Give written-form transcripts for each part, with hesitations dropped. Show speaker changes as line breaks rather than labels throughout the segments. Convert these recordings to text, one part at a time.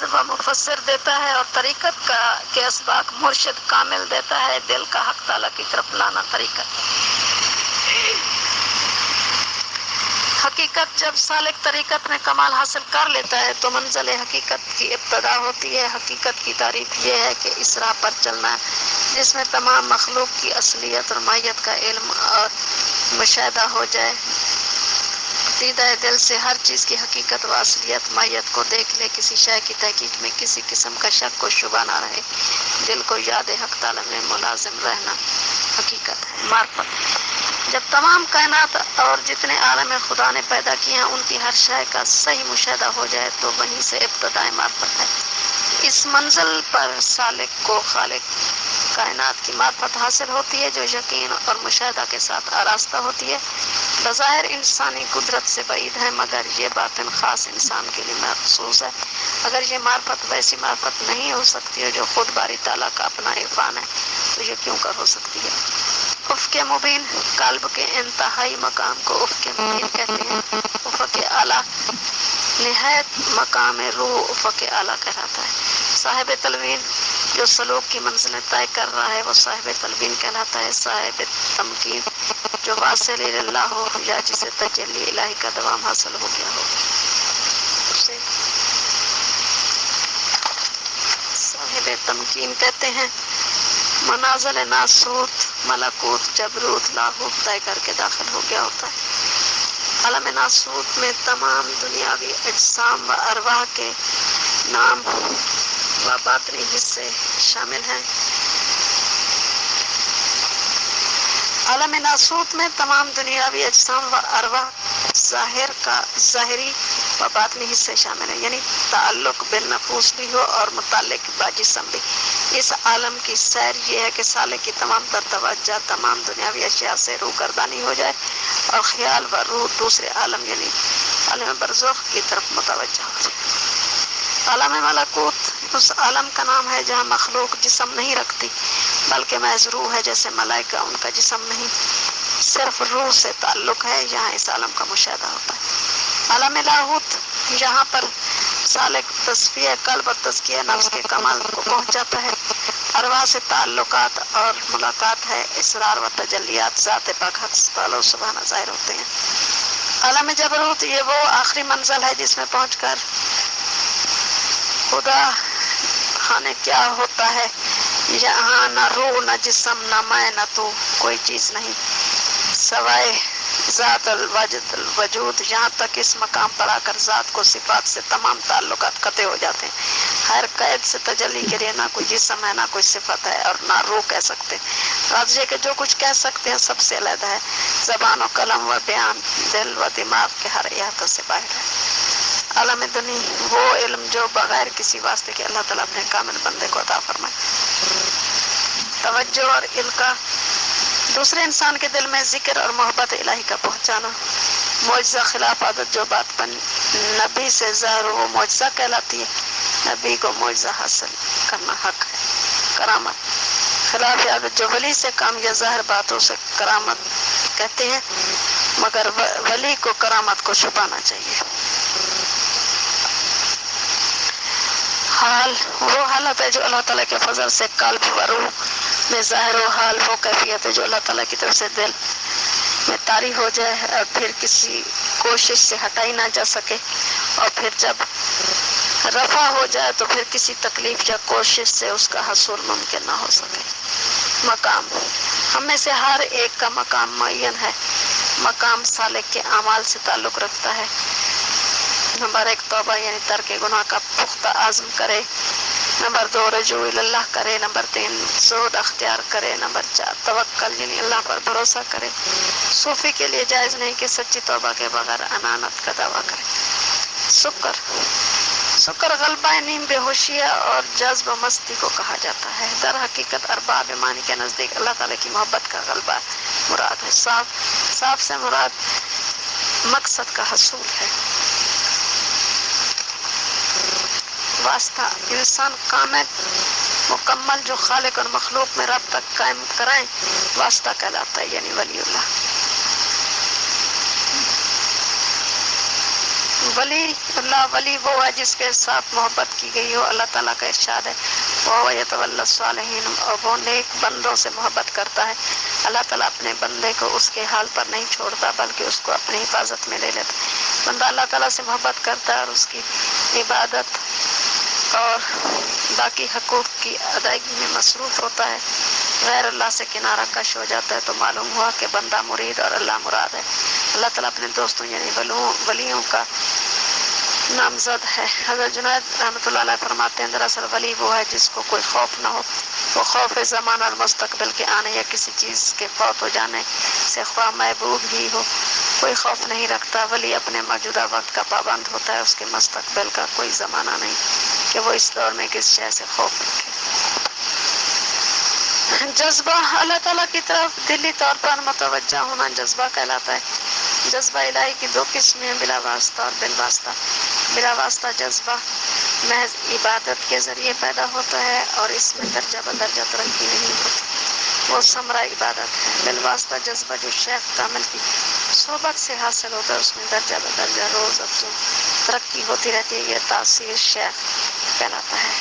مراد و مفسر دیتا ہے، اور طریقت کے اسباق مرشد کامل دیتا ہے، دل کا حق تعالیٰ کی طرف لانا طریقت۔ حقیقت جب سالک طریقت میں کمال حاصل کر لیتا ہے تو منزل حقیقت کی ابتدا ہوتی ہے۔ حقیقت کی تعریف یہ ہے کہ اس راہ پر چلنا ہے جس میں تمام مخلوق کی اصلیت اور ماہیت کا علم اور مشاہدہ ہو جائے۔ عقیدہ دل سے ہر چیز کی حقیقت و اصلیت ماہیت کو دیکھ لے، کسی شے کی تحقیق میں کسی قسم کا شک و شبہ نہ رہے۔ دل کو یاد حق تعالیٰ میں ملازم رہنا حقیقت ہے۔ معرفت جب تمام کائنات اور جتنے عالم خدا نے پیدا کیے ہیں ان کی ہر شے کا صحیح مشاہدہ ہو جائے تو وہیں سے ابتدائے معرفت ہے۔ اس منزل پر سالک کو خالق کائنات کی معرفت حاصل ہوتی ہے جو یقین اور مشاہدہ کے ساتھ آراستہ ہوتی ہے۔ بظاہر انسانی قدرت سے بعید ہے مگر یہ باطن خاص انسان کے لیے مخصوص ہے۔ اگر یہ معرفت ویسی معرفت نہیں ہو سکتی ہے جو خود باری تعالیٰ کا اپنا عرفان ہے تو یہ کیوں کر ہو سکتی ہے؟ افق مبین قلب کے انتہائی مقام کو افق مبین کہتے ہیں۔ افق اعلیٰ نہایت مقام روح افق اعلیٰ کہلاتا ہے۔ صاحب تلوین جو سلوک کی منزلیں طے کر رہا ہے وہ صاحب تلوین کہلاتا ہے۔ صاحب تمکین جو واصل اللہ ہو یا جسے تجلی الہی کا دوام حاصل ہو گیا ہو اسے صاحب تمکین کہتے ہیں۔ منازل ناسوت ملکوت جبروت لاہوت طے کر کے داخل ہو گیا ہوتا ہے۔ عالم ناسوت میں تمام دنیاوی اجسام و ارواح کے نام و باطنی حصے شامل ہیں۔ عالم ناسوت میں تمام دنیاوی اجسام و ارواح ظاہری و باطنی حصے شامل ہیں، یعنی تعلق بالنفوس بھی ہو اور متعلق باجسم بھی۔ اس عالم کی سیر یہ ہے کہ سالک کی تمام تر توجہ تمام دنیاوی اشیاء سے روگردانی ہو جائے اور خیال و روح دوسرے عالم یعنی عالم برزخ کی طرف متوجہ ہو جائے۔ عالم ملکوت اس عالم کا نام ہے جہاں مخلوق جسم نہیں رکھتی بلکہ محض روح ہے، جیسے ملائکہ ان کا جسم نہیں صرف روح سے تعلق ہے، یہاں اس عالم کا مشاہدہ ہوتا ہے۔ عالم لاہوت یہاں پر سالک تصفیہ قلب اور تزکیہ نفس کے کمال کو پہنچ جاتا ہے۔ ارواح سے تعلقات اور ملاقات ہے، اسرار و تجلیات ذات پاک حق تعالی سبحانہ ظاہر ہوتے ہیں۔ عالم جبروت یہ وہ آخری منزل ہے جس میں پہنچ کر خدا خانے کیا ہوتا ہے، یہاں نہ روح نہ جسم نہ میں نہ تو کوئی چیز نہیں سوائے ذات الوجد الوجود۔ یہاں تک اس مقام پر آ کر ذات کو صفات سے تمام تعلقات قطع ہو جاتے ہیں۔ ہر قید سے تجلی کے لیے نہ کوئی جسم ہے نہ کوئی صفت ہے اور نہ روح کہہ سکتے۔ راز یہ کہ جو کچھ کہہ سکتے ہیں سب سے علیحدہ ہے، زبان و قلم و بیان دل و دماغ کے ہر احاطہ سے باہر ہے۔ عالم دنی وہ علم جو بغیر کسی واسطے کے اللہ تعالیٰ اپنے کامل بندے کو عطا فرمائے۔ توجہ اور القاء دوسرے انسان کے دل میں ذکر اور محبت الہی کا پہنچانا۔ معجزہ خلاف عادت جو بات پر نبی سے ظاہر ہو وہ معجزہ کہلاتی ہے۔ نبی کو معجزہ حاصل کرنا حق ہے۔ کرامت خلاف عادت جو ولی سے کام یا ظاہر باتوں سے کرامت کہتے ہیں مگر ولی کو کرامت کو چھپانا چاہیے۔ حال وہ حالت ہے جو اللہ تعالیٰ کے فضل سے قلب و روح میں ظاہر ہو۔ حال وہ کیفیت ہے جو اللہ تعالیٰ کی طرف سے دل میں طاری ہو جائے اور پھر کسی کوشش سے ہٹائی نہ جا سکے، اور پھر جب رفع ہو جائے تو پھر کسی تکلیف یا کوشش سے اس کا حصول ممکن نہ ہو سکے۔ مقام ہم میں سے ہر ایک کا مقام معین ہے۔ مقام سالک کے اعمال سے تعلق رکھتا ہے۔ نمبر 1 توبہ یعنی ترک گناہ کا پختہ عزم کرے۔ نمبر 2 رجوع اللہ کرے۔ نمبر 3 زہد اختیار کرے۔ نمبر 4 توکل یعنی اللہ پر بھروسہ کرے۔ صوفی کے لیے جائز نہیں کہ سچی توبہ کے بغیر انانت کا دعویٰ کرے۔ سکر غلبہ نیم بے ہوشی اور جذب و مستی کو کہا جاتا ہے۔ در حقیقت ارباب ایمانی کے نزدیک اللہ تعالیٰ کی محبت کا غلبہ مراد ہے۔ صاف سے مراد مقصد کا حصول ہے۔ واسطہ انسان کامل مکمل جو خالق اور مخلوق میں رابطہ قائم کرائیں واسطہ کہلاتا ہے، یعنی ولی اللہ۔ ولی اللہ ولی وہ ہے جس کے ساتھ محبت کی گئی ہو. اللہ تعالیٰ کا ارشاد ہے وہ یتولی الصالحین، اور وہ نیک بندوں سے محبت کرتا ہے. اللہ تعالیٰ اپنے بندے کو اس کے حال پر نہیں چھوڑتا بلکہ اس کو اپنی حفاظت میں لے لیتا. بندہ اللہ تعالیٰ سے محبت کرتا ہے اور اس کی عبادت اور باقی حقوق کی ادائیگی میں مصروف ہوتا ہے، غیر اللہ سے کنارہ کش ہو جاتا ہے، تو معلوم ہوا کہ بندہ مرید اور اللہ مراد ہے. اللہ تعالیٰ اپنے دوستوں یعنی ولیوں کا نامزد ہے. حضرت جنید رحمۃ اللہ علیہ فرماتے ہیں دراصل ولی وہ ہے جس کو کوئی خوف نہ ہو. وہ خوف زمان اور مستقبل کے آنے یا کسی چیز کے فوت ہو جانے سے خواہ محبوب ہی ہو کوئی خوف نہیں رکھتا. ولی اپنے موجودہ وقت کا پابند ہوتا ہے، اس کے مستقبل کا کوئی زمانہ نہیں کہ وہ اس دور میں کس شے سے خوف رکھے. جذبہ اللہ تعالیٰ کی طرف دلی طور پر متوجہ ہونا جذبہ کہلاتا ہے. جذبہ الہی کی دو قسمیں ہیں، بلا واسطہ اور بالواسطہ. بلا واسطہ جذبہ محض عبادت کے ذریعے پیدا ہوتا ہے اور اس میں درجہ بدرجہ ترقی نہیں ہوتی، وہ ثمرہ عبادت ہے. بالواسطہ جذبہ جو شیخ کامل کی صحبت سے حاصل ہوتا ہے، اس میں درجہ بدرجہ روز افزوں ترقی ہوتی رہتی ہے، یہ تاثیر شیخ کہلاتا ہے.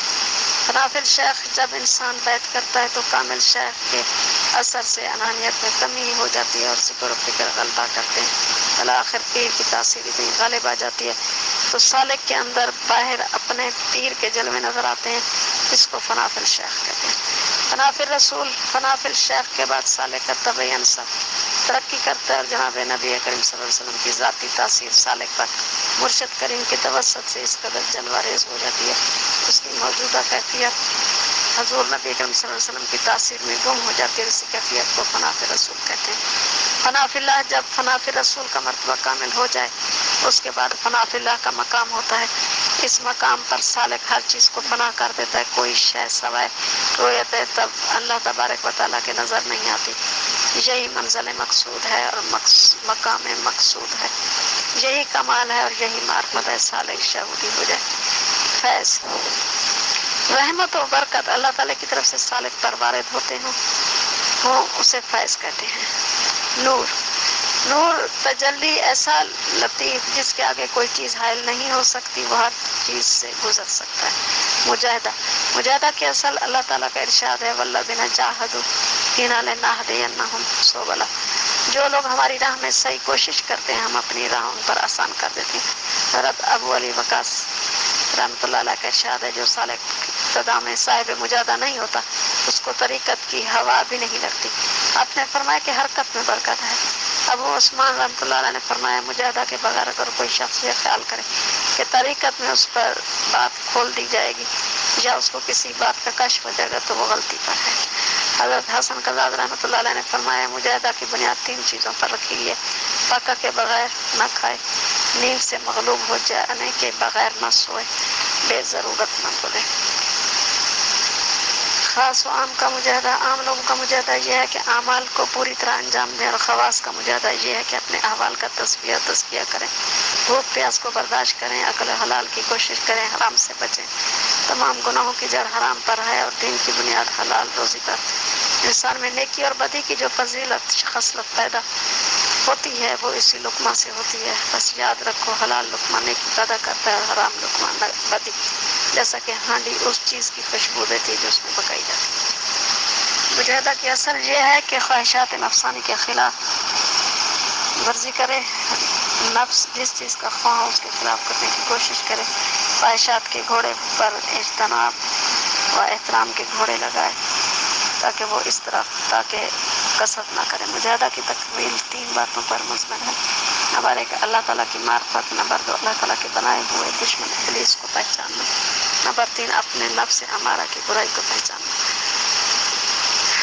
نافل شیخ جب انسان بیعت کرتا ہے تو کامل شیخ کے اثر سے انانیت میں کمی ہو جاتی ہے اور ذکر و فکر غلبہ کرتے ہیں. بالآخر پیر کی تاثیر اتنی غالب آ جاتی ہے تو سالک کے اندر باہر اپنے پیر کے جلوے نظر آتے ہیں، اس کو فنافل شیخ کہتے ہیں. فنافل رسول فنافل شیخ کے بعد سالک کا طبعی سب ترقی کرتا ہے اور جناب نبی کریم صلی اللہ علیہ وسلم کی ذاتی تاثیر سالک پر مرشد کریم کی توسط سے اس قدر جلوہ ریز ہو جاتی ہے، اس کی موجودہ کیفیت حضور نبی کریم صلی اللہ علیہ وسلم کی تاثیر میں گم ہو جاتی ہے. اسی کیفیت کو فنافل رسول کہتے ہیں. فنافل اللہ جب فنافل رسول کا مرتبہ کامل ہو جائے اس کے بعد فنافل اللہ کا مقام ہوتا ہے. اس مقام پر سالک ہر چیز کو فنا کر دیتا ہے، کوئی شے سوائے رویت تب اللہ تبارک و تعالیٰ کے نظر نہیں آتی. یہی منزل مقصود ہے اور مقام مقصود ہے، یہی کمال ہے اور یہی معرفت ہے. سالک شہودی ہو جائے. فیض رحمت و برکت اللہ تعالیٰ کی طرف سے سالک پر وارد ہوتے ہوں اسے فیض کہتے ہیں. نور نور تجلی ایسا لطیف جس کے آگے کوئی چیز حائل نہیں ہو سکتی، وہ ہر چیز سے گزر سکتا ہے. مجاہدہ مجاہدہ کی اصل اللہ تعالیٰ کا ارشاد ہے والذین جاہدوا فینا لنہدینہم سبلا. جو لوگ ہماری راہ میں صحیح کوشش کرتے ہیں ہم اپنی راہ ان پر آسان کر دیتے ہیں. حضرت ابو علی وقاص رحمۃ اللہ علیہ کا ارشاد ہے جو سالک ابتدا میں صاحب مجاہدہ نہیں ہوتا اس کو طریقت کی ہوا بھی نہیں لگتی. آپ نے فرمایا کہ حرکت میں برکت ہے. ابو عثمان رحمۃ اللہ علیہ نے فرمایا مجاہدہ کے بغیر اگر کوئی شخص یہ خیال کرے کہ طریقت میں اس پر بات کھول دی جائے گی یا اس کو کسی بات کا کشف ہو جائے گا تو وہ غلطی پر ہے. حضرت حسن قزاد رحمۃ اللہ علیہ نے فرمایا مجاہدہ کی بنیاد 3 چیزوں پر رکھی ہے: فاقہ کے بغیر نہ کھائے، نیند سے مغلوب ہو جانے کے بغیر نہ سوئے، بے ضرورت نہ بولے. خاص و عام کا مجاہدہ عام لوگوں کا مجاہدہ یہ ہے کہ اعمال کو پوری طرح انجام دیں، اور خواص کا مجاہدہ یہ ہے کہ اپنے احوال کا تصفیہ و تزکیہ کریں، بھوک پیاس کو برداشت کریں، عقل حلال کی کوشش کریں، حرام سے بچیں. تمام گناہوں کی جڑ حرام پر ہے اور دین کی بنیاد حلال روزی پر. انسان میں نیکی اور بدی کی جو فضیلت خصلت پیدا ہوتی ہے وہ اسی لقمہ سے ہوتی ہے. بس یاد رکھو حلال لقمہ نیکی پیدا کرتا ہے اور حرام لقمہ بدی، جیسا کہ ہانڈی اس چیز کی خوشبو دیتی ہے جو اس میں پکائی جاتی ہے. مجاہدہ کی اثر یہ ہے کہ خواہشات نفسانی کے خلاف ورزی کرے، نفس جس چیز کا خواہ ہو اس کے خلاف کرنے کی کوشش کرے، خواہشات کے گھوڑے پر اجتناب و احترام کے گھوڑے لگائے تاکہ کثرت نہ کرے. مجاہدہ کی تکمیل 3 باتوں پر مشتمل ہے: نمبر 1 اللہ تعالیٰ کی معرفت، نمبر 2 اللہ تعالیٰ کے بنائے ہوئے دشمن ابلیس کو پہچاننا، نمبر 3 اپنے نفس امارہ کی برائی کو پہچاننا.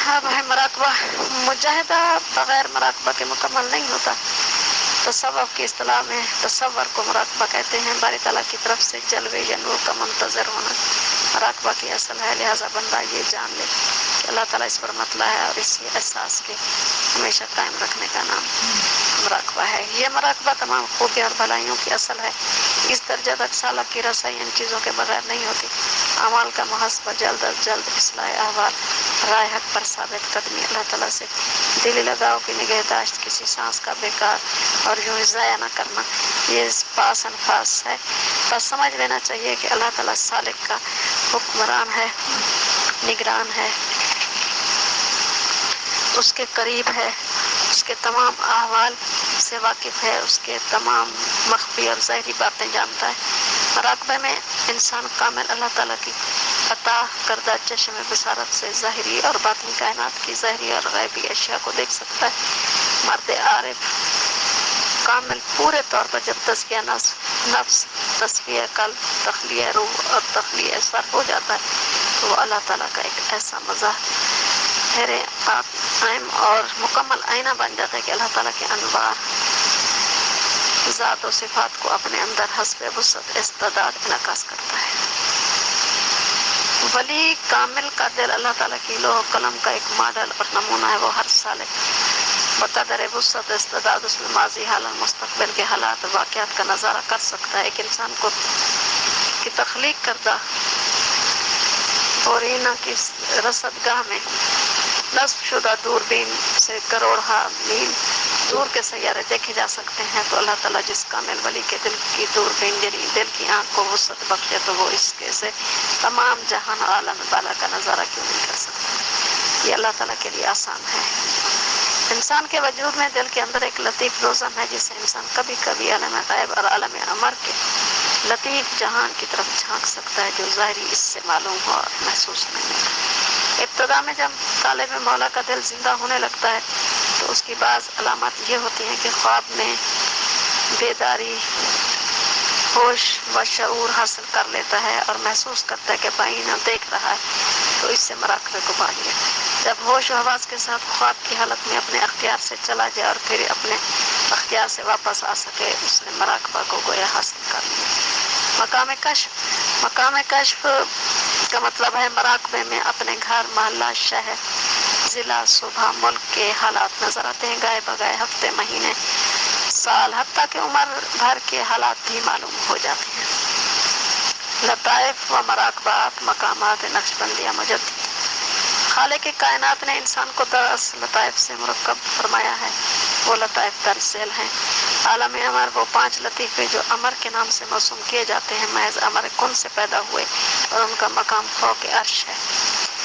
اب ہے مراقبہ. مجاہدہ بغیر مراقبہ کے مکمل نہیں ہوتا. تصوف کی اصطلاح میں تصور کو مراقبہ کہتے ہیں. باری تعالیٰ کی طرف سے جلوے یا نور کا منتظر ہونا مراقبہ کی اصل ہے. لہذا بندہ یہ جان لے کہ اللہ تعالیٰ اس پر مطلع ہے اور اسی احساس کے ہمیشہ قائم رکھنے کا نام مراقبہ ہے. یہ مراقبہ تمام خوبیوں اور بھلائیوں کی اصل ہے. اس درجہ تک سالک کی رسائی ان چیزوں کے بغیر نہیں ہوتی: اعمال کا محاسبہ، جلد از جلد اصلاح احوال، رائے حق پر ثابت قدمی، اللہ تعالیٰ سے دلی لگاؤ کی نگہداشت، کسی سانس کا بیکار اور یوں ہی ضائع نہ کرنا، یہ پاس انفاس ہے. بس سمجھ لینا چاہیے کہ اللہ تعالیٰ سالک کا حکمران ہے، نگران ہے، اس کے قریب ہے، اس کے تمام احوال سے واقف ہے، اس کے تمام مخفی اور ظاہری باتیں جانتا ہے. مراقبے میں انسان کامل اللہ تعالیٰ کی عطا کردہ چشم بصارت سے ظاہری اور باطنی کائنات کی ظاہری اور غیبی اشیاء کو دیکھ سکتا ہے. مرد عارف کامل پورے طور پر جب تزکیہ نفس، تصفیہ قلب، تخلیہ روح اور تخلیہ سر ہو جاتا ہے تو وہ اللہ تعالیٰ کا ایک ایسا مظاہر قائم اور مکمل آئینہ بن جاتا ہے کہ اللہ تعالیٰ کے انوار ذات و صفات کو اپنے اندر حسب وسعت استعداد انعکاس کرتا ہے. ولی کامل کا دل اللہ تعالیٰ کی لوح و قلم کا ایک ماڈل اور نمونہ ہے. وہ ہر سالک بقدر وسعت استعداد اس میں ماضی، حال اور مستقبل کے حالات اور واقعات کا نظارہ کر سکتا ہے. ایک انسان کو کی تخلیق کردہ اورینا کی رصدگاہ میں نصب شدہ دوربین سے کروڑہا میل دور کے سیارے دیکھے جا سکتے ہیں، تو اللہ تعالیٰ جس کامل ولی کے دل کی دوربین یعنی دل کی آنکھ کو وسعت بخشے تو وہ اس کے سے تمام جہان عالم بالا کا نظارہ کیوں نہیں کر سکتا. یہ اللہ تعالیٰ کے لیے آسان ہے. انسان کے وجود میں دل کے اندر ایک لطیف روزن ہے جسے انسان کبھی کبھی عالم غیب اور عالم امر کے لطیف جہان کی طرف جھانک سکتا ہے جو ظاہری اس سے معلوم ہو اور محسوس نہیں ہوتا. ابتدا میں جب طالب مولا کا دل زندہ ہونے لگتا ہے تو اس کی بعض علامات یہ ہوتی ہیں کہ خواب میں بیداری، ہوش و شعور حاصل کر لیتا ہے اور محسوس کرتا ہے کہ بائینہ دیکھ رہا ہے تو اس سے مراقبے کو پائیے. جب ہوش و حواس کے ساتھ خواب کی حالت میں اپنے اختیار سے چلا جائے اور پھر اپنے اختیار سے واپس آ سکے اس نے مراقبہ کو گویا حاصل کر لیا. مقام کشف کا مطلب ہے مراقبے میں اپنے گھر، محلہ، شہر، ضلع، صوبہ، ملک کے حالات نظر آتے ہیں. گائے بگائے ہفتے، مہینے، سال، حتیٰ کہ عمر بھر کے حالات بھی معلوم ہو جاتے ہیں. لطائف و مراقبات مقامات نقشبندیہ مجدد. خالق کائنات نے انسان کو 10 لطائف سے مرکب فرمایا ہے. وہ لطائف درج ذیل ہیں. عالم امر وہ 5 لطیفے جو امر کے نام سے موسوم کیے جاتے ہیں محض امر کن سے پیدا ہوئے اور ان کا مقام فوق عرش ہے.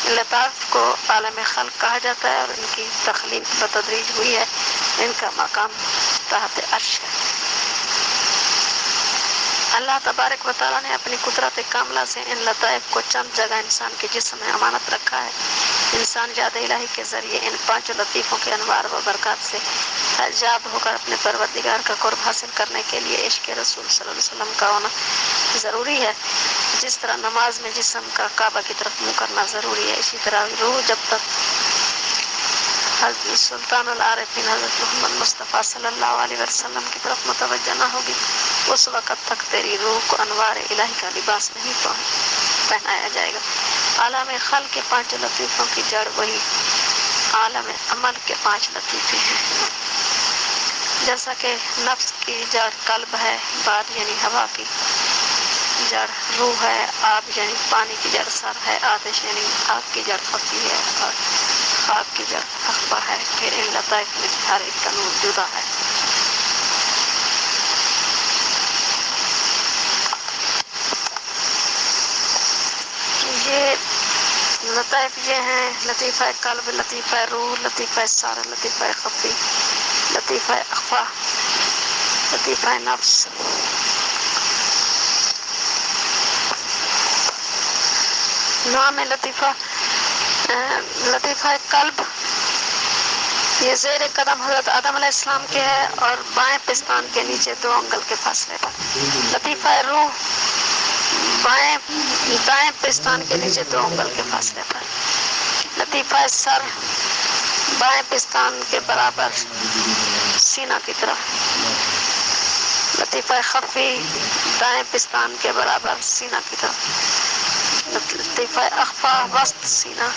ان لطائف کو عالم خلق کہا جاتا ہے اور ان کی تخلیق بتدریج ہوئی ہے. ان کا مقام تحت عرش ہے. اللہ تبارک و تعالیٰ نے اپنی قدرت کاملہ سے ان لطائف کو چند جگہ انسان کے جسم میں امانت رکھا ہے. انسان یاد الہی کے ذریعے ان 5 لطیفوں کے انوار و برکات سے حجاب ہو کر اپنے پروردگار کا قرب حاصل کرنے کے لیے عشق رسول صلی اللہ علیہ وسلم کا ہونا ضروری ہے. جس طرح نماز میں جسم کا کعبہ کی طرف منہ کرنا ضروری ہے، اسی طرح روح جب تک حضرت سلطان العارفین حضرت محمد مصطفیٰ صلی اللہ علیہ وسلم کی طرف متوجہ نہ ہوگی اس وقت تک تیری روح کو انوار الہی کا لباس نہیں پہنایا جائے گا. عالم خلق کے 5 لطیفوں کی جڑ وہی عالم عمل کے 5 لطیفے ہیں. جیسا کہ نفس کی جڑ قلب ہے، بعد یعنی ہوا کی جڑ روح ہے، آب یعنی پانی کی جڑ سر ہے، آتش یعنی آگ کی جڑ خفی ہے اور خاک کی جڑ اخبا ہے. پھر ان لطائف میں ہر ایک کا نور جدا ہے. یہ لطائف یہ ہیں: لطیفہ قلب، لطیفہ روح، لطیفہ سر، لطیفہ خفی، لطیفہ اخفا، لطیفہ نفس. نام لطیفہ قلب یہ زیر قدم حضرت آدم علیہ السلام کے ہے اور بائیں پستان کے نیچے 2 انگل کے فاصلے پر. لطیفہ روح دائیں پستان کے نیچے 2 انگل کے فاصلے پر. لطیفہ سر بائیں پستان کے برابر سینہ کی طرف. لطیفہ خفی دائیں پستان کے برابر سینہ کی طرف. لطیفہ اخفا وسط سینہ.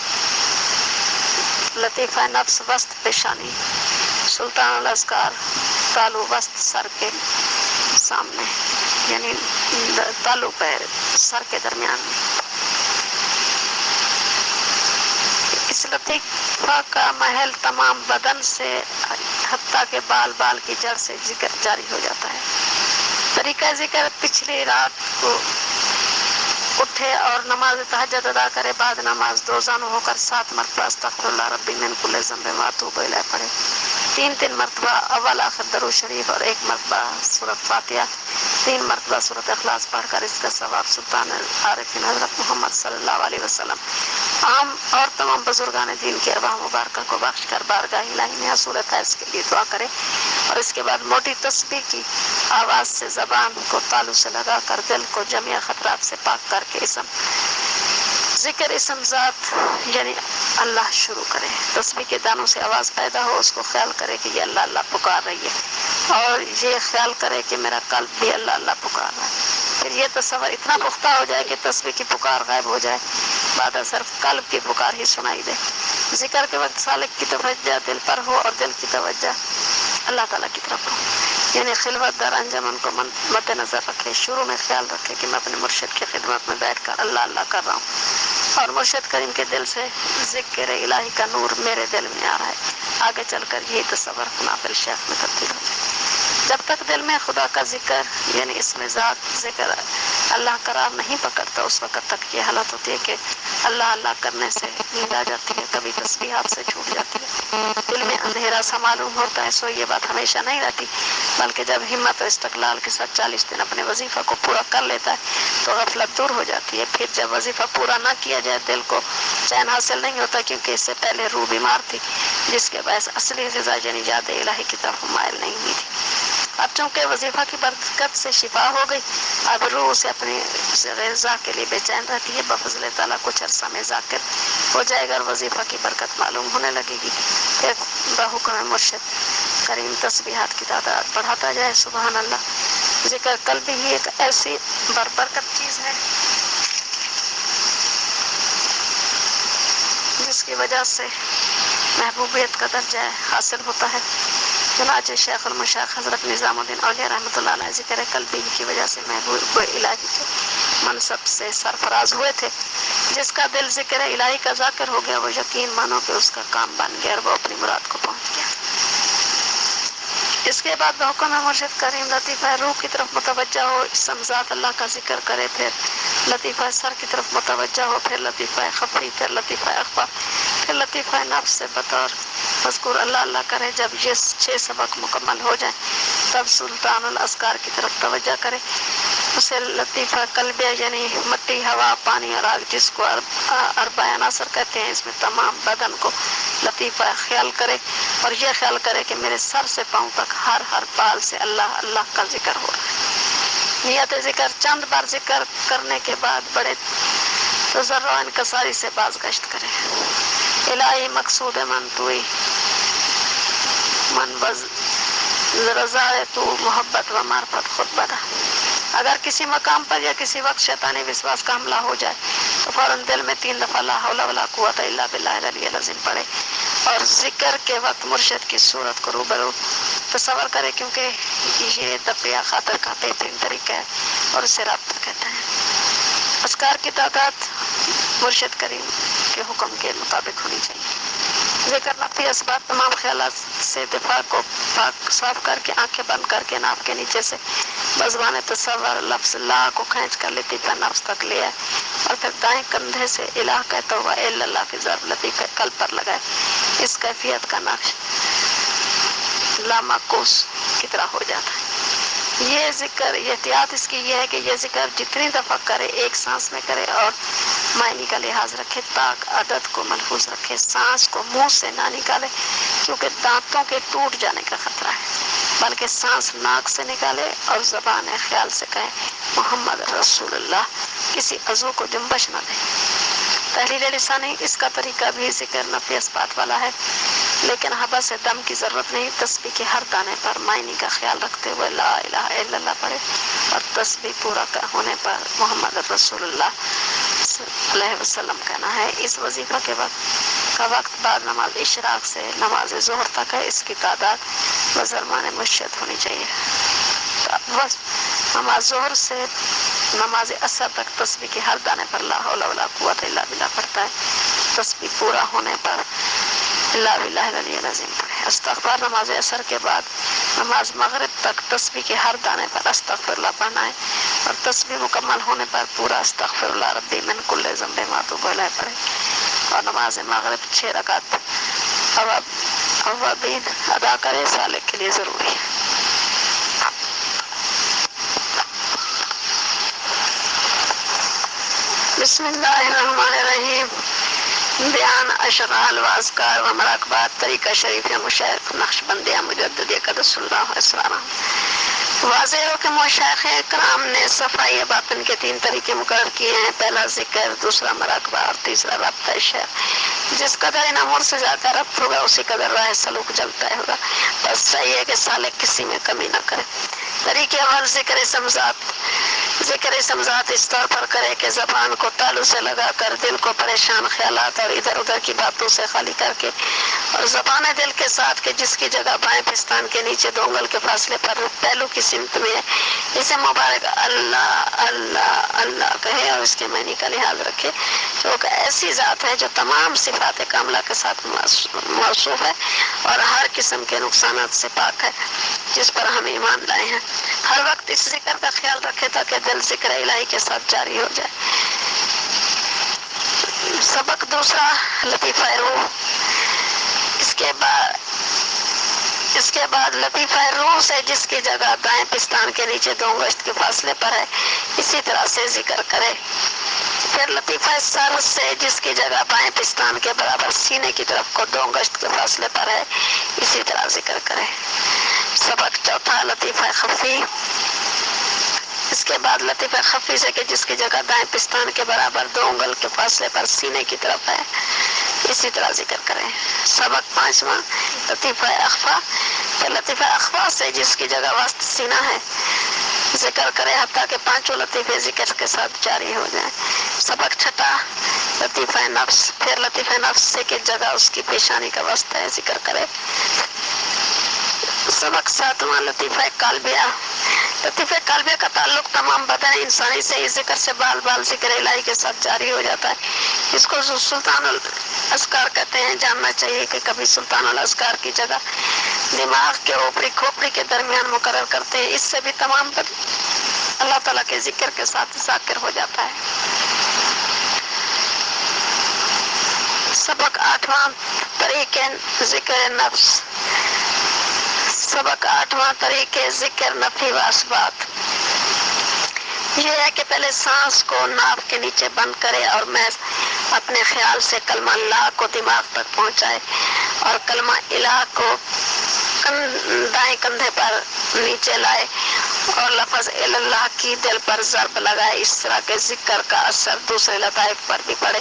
لطیفہ نفس وسط پیشانی. سلطان الاذکار تالو وسط سر کے سامنے یعنی تالو پیر سر کے درمیان. اس لطیفہ کا محل تمام بدن سے حتیٰ کہ بال کی جڑ سے ذکر جاری ہو جاتا ہے. طریقہ ذکر پچھلی رات کو اٹھے اور نماز تہجد ادا کرے، بعد نماز دوزانو ہو کر 7 مرتبہ استغفر اللہ ربی من کل ذنب واتوب الیہ پڑھے، 3 مرتبہ اول آخر درود شریف اور 1 مرتبہ سورۃ فاتحہ، 3 مرتبہ سورۃ اخلاص پڑھ کر اس کا ثواب سلطان العارفین حضرت محمد صلی اللہ علیہ وسلم عام اور تمام بزرگان دین کی ارواح مبارکہ کو بخش کر بارگاہ الہی میں حصول فیض کے لیے دعا کرے، اور اس کے بعد موٹی تسبیح کی آواز سے زبان کو تالو سے لگا کر دل کو جمیع خطرات سے پاک کر کے ذکر اسم ذات یعنی اللہ شروع کرے۔ تسبیح کے دانوں سے آواز پیدا ہو، اس کو خیال کرے کہ یہ اللہ اللہ پکار رہی ہے، اور یہ خیال کرے کہ میرا قلب بھی اللہ اللہ پکار رہا ہے۔ پھر یہ تصور اتنا پختہ ہو جائے کہ تسبیح کی پکار غائب ہو جائے، بعد صرف قلب کی پکار ہی سنائی دے۔ ذکر کے وقت سالک کی توجہ دل پر ہو اور دل کی توجہ اللہ تعالیٰ کی طرف ہو، یعنی خلوت در انجمن کو مد نظر رکھے۔ شروع میں خیال رکھے کہ میں اپنے مرشد کی خدمت میں بیٹھ کر اللہ اللہ کر رہا ہوں، اور مرشد کریم کے دل سے ذکر الہی کا نور میرے دل میں آ رہا ہے۔ آگے چل کر یہی تصور نافل شیخ میں تبدیل ہو جائے۔ جب تک دل میں خدا کا ذکر یعنی اسم ذات ذکر اللہ قرار نہیں پکڑتا، اس وقت تک یہ حالت ہوتی ہے کہ اللہ اللہ کرنے سے نیند آ جاتی ہے، کبھی تسبیحات سے چھوٹ جاتی ہے، دل میں اندھیرا سا معلوم ہوتا ہے۔ سو یہ بات ہمیشہ نہیں رہتی، بلکہ جب ہمت و استقلال کے ساتھ 40 دن اپنے وظیفہ کو پورا کر لیتا ہے تو غفلت دور ہو جاتی ہے۔ پھر جب وظیفہ پورا نہ کیا جائے دل کو چین حاصل نہیں ہوتا، کیونکہ اس سے پہلے روح بیمار تھی، جس کے باعث اصلی غذا یعنی یاد الہی کی طرف مائل نہیں ہوئی تھی۔ اب چونکہ وظیفہ کی برکت سے شفا ہو گئی، اب روح سے اپنی غذا کے لیے بے چین رہتی ہے۔ بفضل تعالیٰ کچھ عرصہ میں ذاکر ہو جائے گا اور وظیفہ کی برکت معلوم ہونے لگے گی، پھر بحکم مرشد کریم تسبیحات کی تعداد بڑھاتا جائے۔ سبحان اللہ۔ ذکر قلبی ہی ایک ایسی برکت چیز ہے جس کی وجہ سے محبوبیت کا درجہ حاصل ہوتا ہے۔ چنانچہ شیخ المشائخ حضرت نظام الدین اولیاء رحمۃ اللہ علیہ ذکر قلبی کی وجہ سے محبوب الہی کے منصب سے سرفراز ہوئے تھے۔ جس کا دل ذکر الہی کا ذاکر ہو گیا، وہ یقین مانو کہ اس کا کام بن گیا اور وہ اپنی مراد کو پہنچ گیا۔ اس کے بعد بحکم مرشد کریم لطیفہ روح کی طرف متوجہ ہو، اسم ذات اللہ کا ذکر کرے، پھر لطیفہ سر کی طرف متوجہ ہو، پھر لطیفہ خفی، پھر لطیفہ اخفا، پھر لطیفہ نفس سے بطور مذکور اللہ اللہ کرے۔ جب یہ 6 سبق مکمل ہو جائیں تب سلطان الاذکار کی طرف توجہ کرے۔ اسے لطیفہ قلبیہ یعنی مٹی، ہوا، پانی اور آگ، جس کو اربع عناصر کہتے ہیں، اس میں تمام بدن کو لطیفہ خیال کرے، اور یہ خیال کرے کہ میرے سر سے پاؤں تک ہر بال سے اللہ اللہ کا ذکر ہو رہا ہے۔ نیت ذکر چند بار ذکر کرنے کے بعد بڑے تضرع و انکساری سے بازگشت کرے۔ الہی مقصود من توئی، من رضا تو محبت و معرفت خود بدا۔ اگر کسی مقام پر یا کسی وقت شیطانی وسواس کا حملہ ہو جائے تو فوراً دل میں 3 دفعہ لا حول ولا قوت الا باللہ العلی العظیم پڑھے، اور ذکر کے وقت مرشد کی صورت کو روبرو تصور کرے، کیونکہ یہ تفریح خاطر کا بہترین طریقہ ہے اور اسے رابطہ کہتے ہیں۔ اذکار کی تعداد مرشد کریم کے حکم کے مطابق ہونی چاہیے۔ ذکر نفی اسباب تمام خیالات سے دفاع کو پاک صاف کر کے آنکھیں بند کر کے ناف کے نیچے سے بزبان تصور لفظ لا کو کھینچ کر لطیفہ نفس تک لے آئے، اور پھر دائیں کندھے سے الہ کہتا ہوا الا اللہ کی ضرب لطیفہ قلب پر لگائے۔ اس کیفیت کا نقش لامعکوس کی طرح ہو جاتا ہے۔ یہ ذکر احتیاط اس کی یہ ہے کہ یہ ذکر جتنی دفعہ کرے ایک سانس میں کرے اور معنی کا لحاظ رکھے، تاک عدد کو ملحوظ رکھے، سانس کو منہ سے نہ نکالے کیونکہ دانتوں کے ٹوٹ جانے کا خطرہ ہے، بلکہ سانس ناک سے نکالے اور زبان خیال سے کہے محمد رسول اللہ، کسی عضو کو جنبش نہ دے۔ تحلیل لسانی اس کا طریقہ بھی ذکر نفی اثبات والا ہے، لیکن حبس سے دم کی ضرورت نہیں۔ تسبیح کے ہر دانے پر معنی کا خیال رکھتے ہوئے لا الہ الا اللہ پڑھے، اور تسبیح پورا ہونے پر محمد رسول اللہ علیہ وسلم کہنا ہے۔ اس وظیفہ کے وقت بعد نماز اشراق سے نماز ظہر تک ہے، اس کی تعداد بزرمان مرشد ہونی چاہیے۔ نماز ظہر سے نماز عصر تک تسبیح کے ہر دانے پر لا حول ولا قوت الا باللہ پڑھتا ہے۔ تسبیح پورا ہونے پر لا باللہ العلی العظیم پڑھے۔ استغفار نماز عصر کے بعد نماز مغرب تک تسبیح کے ہر دانے پر استغفر اللہ پڑھنا ہے، اور تسبیح مکمل ہونے پر پورا استغفر اللہ ربی من کل ذنب ما توب الیہ پڑھے، اور نماز مغرب 6 رکعت اوابین ادا کرے، سالک کے لیے ضروری ہے۔ بسم اللہ الرحمن الرحیم۔ بیان اشعار و اذکار و مراقبات طریقہ شریف مشائخ نقشبندیہ مجددیہ قدس اللہ اسرارہ۔ واضح ہو کہ مشائخ کرام نے صفائی باطن کے 3 طریقے مقرر کیے ہیں، پہلا ذکر، دوسرا مراقبہ اور تیسرا رابطہ شیخ۔ جس قدر ان امور سے زیادہ ربط ہوگا اسی قدر راہ سلوک جلتا ہوگا، بس چاہیے کہ سالک کسی میں کمی نہ کرے۔ طریقے اول ذکر سمزات اس طور پر کرے کہ زبان کو تالو سے لگا کر دل کو پریشان خیالات اور ادھر ادھر کی باتوں سے خالی کر کے، اور زبان دل کے ساتھ کہ جس کی جگہ بائیں پستان کے نیچے 2 انگل کے فاصلے پر پہلو کی سمت میں ہے، اسے مبارک اللہ اللہ اللہ کہے اور اس کے معنی کا لحاظ رکھے، جو کہ ایسی ذات ہے جو تمام صفات کاملہ کے ساتھ موصوف ہے اور ہر قسم کے نقصانات سے پاک ہے، جس پر ہم ایمان لائے ہیں۔ ہر وقت اس ذکر کا خیال رکھے تاکہ دل ذکر الہی کے ساتھ جاری ہو جائے۔ سبق دوسرا لطیفہ روح۔ اس کے بعد لطیفہ روح سے جس کی جگہ دائیں پستان کے نیچے 2 انگشت کے فاصلے پر ہے اسی طرح سے ذکر کرے۔ پھر لطیفہ سر سے جس کی جگہ بائیں پستان کے برابر سینے کی طرف کو 2 انگشت کے فاصلے پر ہے اسی طرح ذکر کرے۔ سبق چوتھا لطیفہ خفی۔ اس کے بعد لطیفہ خفی سے کہ جس کی جگہ دائیں پستان کے برابر 2 انگل کے فاصلے پر سینے کی طرف ہے اسی طرح ذکر کریں۔ سبق پانچواں لطیفہ اخفا۔ پھر لطیفہ اخفا سے جس کی جگہ وسط سینہ ہے ذکر کرے حتیٰ کہ 5 لطیفے ذکر کے ساتھ جاری ہو جائیں۔ سبق چھٹا لطیفہ نفس۔ پھر لطیفہ نفس سے کہ جگہ اس کی پیشانی کا وسط ہے ذکر کرے۔ سبق ساتواں لطیفہ قلبیہ۔ لطیفہ قلبیہ کا تعلق تمام بدن انسانی سے اس ذکر سے بال بال ذکر الہی کے ساتھ جاری ہو جاتا ہے۔ اس کو سلطان الاذکار کہتے ہیں۔ جاننا چاہیے کہ کبھی سلطان الاذکار کی جگہ دماغ کے اوپری کھوپڑی کے درمیان مقرر کرتے ہیں، اس سے بھی تمام بدن اللہ تعالیٰ کے ذکر کے ساتھ ذاکر ہو جاتا ہے۔ سبق آٹھواں طریقے ذکر نفس۔ سبق آٹھواں طریقے ذکر نفی و اثبات۔ یہ ہے کہ پہلے سانس کو ناف کے نیچے بند کرے اور محض اپنے خیال سے کلمہ لا کو دماغ تک پہنچائے، اور کلمہ الہ کو دائیں کندھے پر نیچے لائے اور لفظ اللہ کی دل پر ضرب لگائے۔ اس طرح کے ذکر کا اثر دوسرے لطائف پر بھی پڑے،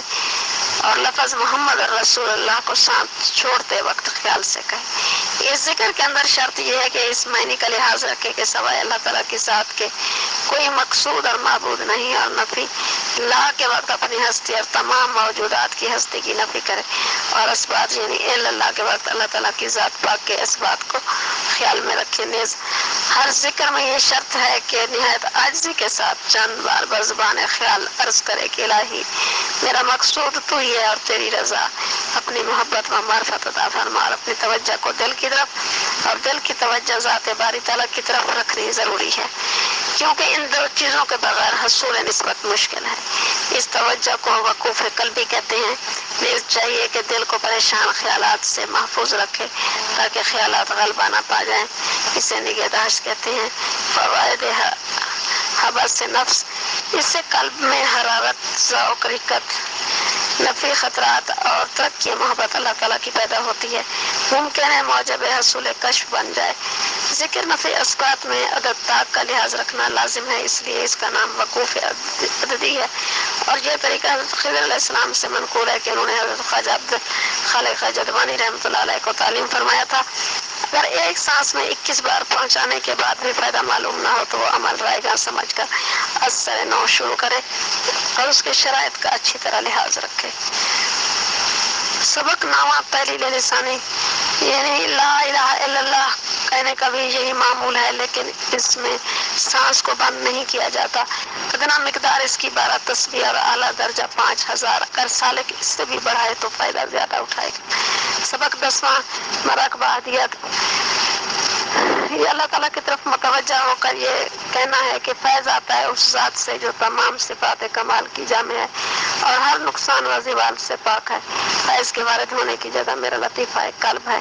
اور لفظ محمد رسول اللہ کو سانس چھوڑتے وقت خیال سے کہے۔ اس ذکر کے اندر شرط یہ ہے کہ اس معنی کا لحاظ رکھے کہ سوائے اللہ تعالیٰ کی ذات کے کوئی مقصود اور معبود نہیں، اور نفی لا کے وقت اپنی ہستی اور تمام موجودات کی ہستی کی نفی کرے، اور اثبات یعنی اللہ کے وقت اللہ تعالیٰ کی ذات پاک کے اس بات کو خیال میں رکھے۔ نیز ہر ذکر میں یہ شرط ہے کہ نہایت عاجزی کے ساتھ چند بار بزبان خیال عرض کرے کہ الہی میرا مقصود تو ہی ہے اور تیری رضا، اپنی محبت و معرفت عطا فرما، اور اپنی توجہ کو دل کی طرف اور دل کی توجہ ذات باری تعالیٰ کی طرف رکھنی ضروری ہے، کیونکہ ان 2 چیزوں کے بغیر حصول نسبت مشکل ہے۔ اس توجہ کو وقوف قلبی کہتے ہیں۔ نیز چاہیے کہ دل کو پریشان خیالات سے محفوظ رکھے تاکہ خیالات غلبہ نہ پا جائیں، اسے نگہداشت کہتے ہیں۔ فوائد حبس نفس، اس سے قلب میں حرارت، ذوق، رقت، نفی خطرات اور ترقی محبت اللہ تعالیٰ کی پیدا ہوتی ہے۔ ممکن ہے موجب حصول کشف بن جائے۔ ذکر نفی اثبات میں عدد طاق کا لحاظ رکھنا لازم ہے، اس لیے اس کا نام وقوف عددی ہے، اور یہ طریقہ حضرت خضر علیہ السلام سے منقول ہے کہ انہوں نے حضرت خواجہ عبد الخالق جدوانی رحمۃ اللہ علیہ کو تعلیم فرمایا تھا، اگر ایک سانس میں 21 بار پہنچانے کے بعد بھی فائدہ معلوم نہ ہو تو وہ عمل رائے گاہ سمجھ کر از سر نو شروع کرے اور اس کے شرائط کا اچھی طرح لحاظ رکھے۔ سبق نامہ تحلیل لسانی، یعنی لا الہ الا اللہ کہنے کا بھی یہی معمول ہے، لیکن اس میں سانس کو بند نہیں کیا جاتا۔ ادنا مقدار اس کی 12 تسبیح اور اعلیٰ درجہ 5000، اگر سالک اس سے بھی بڑھائے تو فائدہ زیادہ اٹھائے گا۔ سبق 10واں مراقبہ ہدیت۔ یہ اللہ تعالیٰ کی طرف متوجہ ہو کر یہ کہنا ہے کہ فیض آتا ہے اس ذات سے جو تمام صفات کمال کی جامع ہے اور ہر نقصان و زوال سے پاک ہے۔ فیض کے وارد ہونے کی جگہ میرا لطیفہ قلب ہے،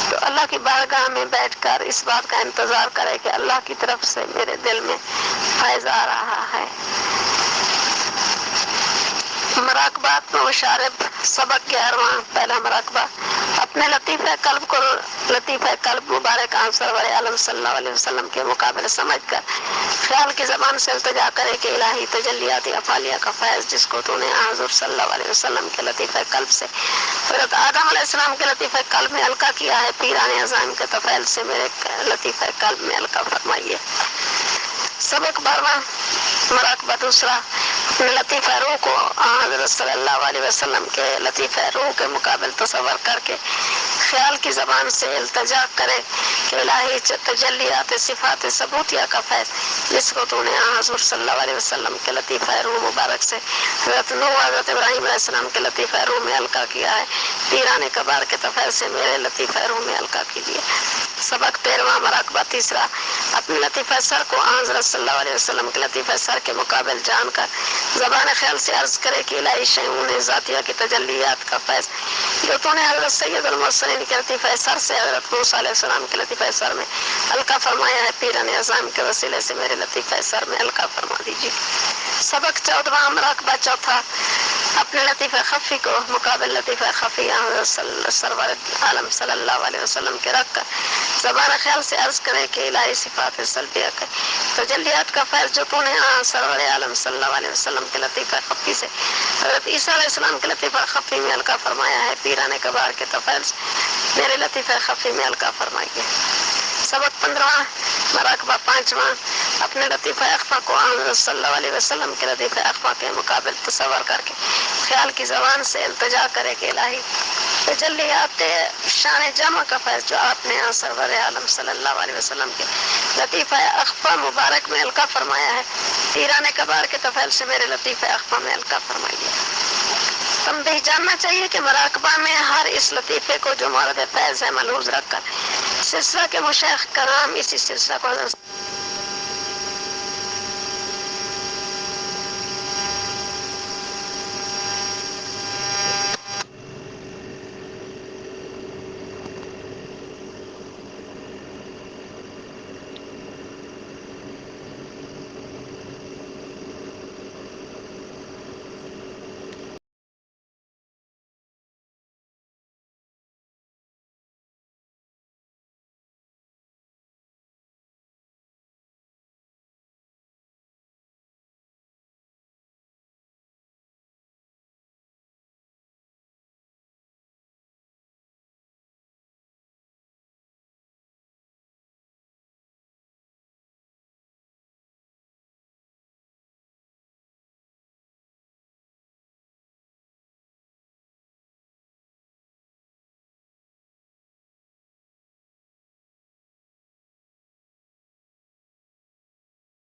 تو اللہ کی بارگاہ میں بیٹھ کر اس بات کا انتظار کرے کہ اللہ کی طرف سے میرے دل میں فیض آ رہا ہے۔ مراقبات و مشارب۔ سبق 11واں۔ پہلا مراقبہ، اپنے لطیفہ قلب کو لطیفہ قلب مبارک آن سرور عالم صلی اللہ علیہ وسلم کے مقابلے سمجھ کر خیال کی زبان سے التجا کرے کہ الہی تجلیات افعالیہ کا فیض جس کو تو نے حضور صلی اللہ علیہ وسلم کے لطیفہ قلب سے حضرت آدم علیہ السلام کے لطیفہ قلب میں القا کیا ہے، پیران عظام کے طفیل سے میرے لطیفہ قلب میں القا فرمائیے۔ سبق 12واں مراقبہ دوسرا، اپنے لطیفہ روح کو حضرت صلی اللہ علیہ وسلم کے لطیفہ روح کے مقابل تصور کر کے خیال کی زبان سے التجا کرے کہ الہی تجلیات صفات ثبوتیہ کا فیض جس کو تو نے حضور صلی اللہ علیہ وسلم کے لطیفہ روح مبارک سے حضرت نوح حضرت ابراہیم علیہ السلام کے لطیفہ روح میں القا کیا ہے، پیران کبار کے طفیل سے میرے لطیفہ روح میں القا کیجیے۔ سبق 13واں مراقبہ تیسرا، اپنے لطیفہ سر کو حضرت صلی اللہ علیہ وسلم کے لطیفہ سر کے مقابل جان کر زبان خیال سے عرض کرے کہ الہی شیعون ذاتیہ کی تجلیات کا فیض جو تو نے حضرت سید المرسلین کے لطیفہ سر سے حضرت موسیٰ علیہ السلام کے لطیفہ سر میں القا فرمایا ہے، پیران اعظام کے وسیلے سے میرے لطیفہ سر میں القا فرما دیجیے۔ سبق 14واں مراقبہ چوتھا، اپنے لطیفہ خفی کو مقابل لطیفہ خفی حضرت سرور عالم صلی اللہ علیہ وسلم کے رکھ کر زبان خیال سے عرض کرے کہ الہی صفات سلبیہ کے تجلیات کا فیض جو تو نے سرور عالم صلی اللہ علیہ وسلم کے لطیفہ خفی سے حضرت عیسیٰ علیہ السلام کے لطیفہ خفی میں القا فرمایا ہے، پیران کبار کے طفیل سے میرے لطیفہ خفی میں القا فرمائیے۔ سبق 15واں مراقبہ پانچواں، اپنے لطیفہ اخفا کو حضرت صلی اللہ علیہ وسلم کے لطیفہ اخفا کے مقابل تصور کر کے خیال کی زبان سے التجا کرے کہ الہی تجلیات شان جمع کا فیض جو آپ نے سرور عالم صلی اللہ علیہ وسلم کے لطیفہ اخفا مبارک میں القا فرمایا ہے، پیران کبار کے طفیل سے میرے لطیفہ اخفا میں القا فرمائیے۔ تنبیہ، جاننا چاہیے کہ مراقبہ میں ہر اس لطیفے کو جو مورد فیض ہے ملحوظ رکھ کر سلسلہ کے مشائخ کرام اسی سلسلہ کو